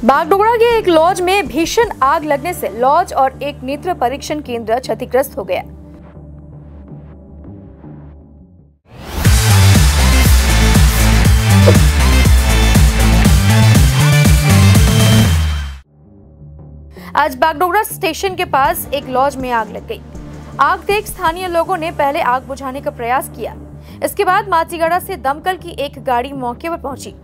बागडोगरा के एक लॉज में भीषण आग लगने से लॉज और एक नेत्र परीक्षण केंद्र क्षतिग्रस्त हो गया। आज बागडोगरा स्टेशन के पास एक लॉज में आग लग गई। आग देख स्थानीय लोगों ने पहले आग बुझाने का प्रयास किया। इसके बाद माचीगढ़ा से दमकल की एक गाड़ी मौके पर पहुंची।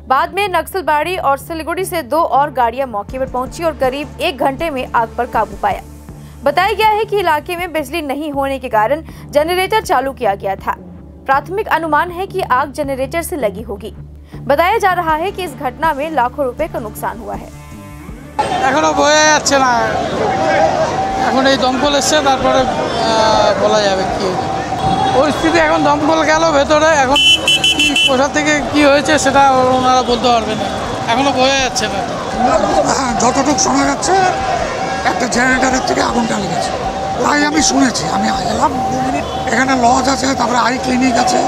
बाद में नक्सलबाड़ी और सिलीगुड़ी से 2 और गाड़ियां मौके पर पहुंची और करीब 1 घंटे में आग पर काबू पाया। बताया गया है कि इलाके में बिजली नहीं होने के कारण जनरेटर चालू किया गया था। प्राथमिक अनुमान है कि आग जनरेटर से लगी होगी। बताया जा रहा है कि इस घटना में लाखों रुपए का नुकसान हुआ है। এখনো বোঝা যাচ্ছে না, এখন এই দমকল এসছে তারপরে বলা যাবে কি পরিস্থিতি। এখন দমকল গেল ভেতরে, এখন কি কোথা থেকে কি হয়েছে সেটা ওনারা বলতে পারবেন না, এখনো বোঝা যাচ্ছে না। যতটুকু শোনা যাচ্ছে একটা জেনারেটরের থেকে আগুনটা লেগেছে, তাই আমি শুনেছি। আমি এলাম 2 মিনিট, এখানে লজ আছে, তারপরে আই ক্লিনিক আছে।